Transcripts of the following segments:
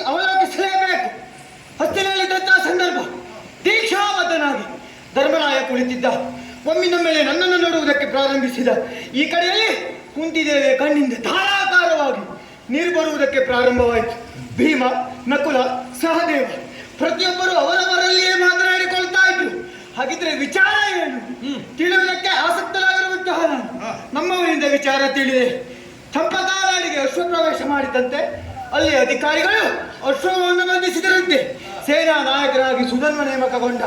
ಅವಲೋಕಿಸಲೇಬೇಕು. ಹತ್ತಿರಲ್ಲಿದ್ದಂತಹ ಸಂದರ್ಭ ದೀಕ್ಷಾಬದ್ಧನಾಗಿ ಧರ್ಮರಾಯ ಕುಳಿತಿದ್ದ. ಒಮ್ಮಿನ ಮೇಲೆ ನನ್ನನ್ನು ನೋಡುವುದಕ್ಕೆ ಪ್ರಾರಂಭಿಸಿದ. ಈ ಕಡೆಯಲ್ಲಿ ಕುಂತಿದ್ದೇವೆ ಕಣ್ಣಿಂದ ಧಾರಾಕಾರವಾಗಿ ನೀರು ಬರುವುದಕ್ಕೆ ಪ್ರಾರಂಭವಾಯಿತು. ಭೀಮ, ನಕುಲ, ಸಹದೇವ ಪ್ರತಿಯೊಬ್ಬರು ಅವರವರಲ್ಲಿಯೇ ಮಾತನಾಡಿಕೊಳ್ತಾ ಇದ್ರು. ಹಾಗಿದ್ರೆ ವಿಚಾರ ಏನು ತಿಳಿಯುವುದಕ್ಕೆ ಆಸಕ್ತರಾಗಿರುವಂತಹ ನಾನು ನಮ್ಮವರಿಂದ ವಿಚಾರ ತಿಳಿದೆ. ಚಂಪಕಾನಾಡಿಗೆ ಅಶ್ವಪ್ರವೇಶ ಮಾಡಿದಂತೆ ಅಲ್ಲಿ ಅಧಿಕಾರಿಗಳು ಅಶ್ವವನ್ನು ಬಂಧಿಸಿದರಂತೆ. ಸೇನಾ ನಾಯಕರಾಗಿ ಸುಧನ್ವ ನೇಮಕಗೊಂಡ.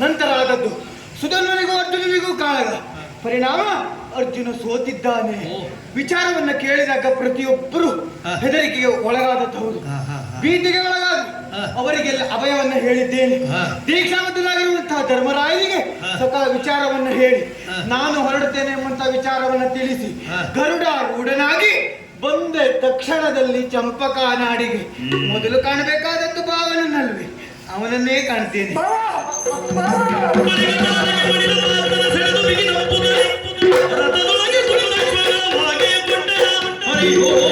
ನಂತರ ಆದದ್ದು ಸುಧನ್ವನಿಗೂ ಅರ್ಜುನನಿಗೂ ಕಾಳಗ. ಪರಿಣಾಮ ಅರ್ಜುನ ಸೋತಿದ್ದಾನೆ. ವಿಚಾರವನ್ನ ಕೇಳಿದಾಗ ಪ್ರತಿಯೊಬ್ಬರು ಹೆದರಿಕೆಗೆ ಒಳಗಾದದ್ದು. ಭೀತಿಗೆ ಒಳಗಾದ ಅವರಿಗೆಲ್ಲ ಅಭಯವನ್ನ ಹೇಳಿದ್ದೇನೆ. ದೀಕ್ಷಾಬದ್ಧನಾಗಿರುವಂತಹ ಧರ್ಮರಾಯನಿಗೆ ಸಕಲ ವಿಚಾರವನ್ನ ಹೇಳಿ ನಾನು ಹೊರಡುತ್ತೇನೆ ಎಂಬಂತಹ ವಿಚಾರವನ್ನ ತಿಳಿಸಿ ಗರುಡಾರೂಢನಾಗಿ ಬಂದೆ. ತಕ್ಷಣದಲ್ಲಿ ಚಂಪಕಾನಾಡಿಗೆ ಮೊದಲು ಕಾಣಬೇಕಾದದ್ದು ಭಾವನನ್ನಲ್ವೇ, ಅವನನ್ನೇ ಕಾಣ್ತೇನೆ. ಅಯ್ಯೋ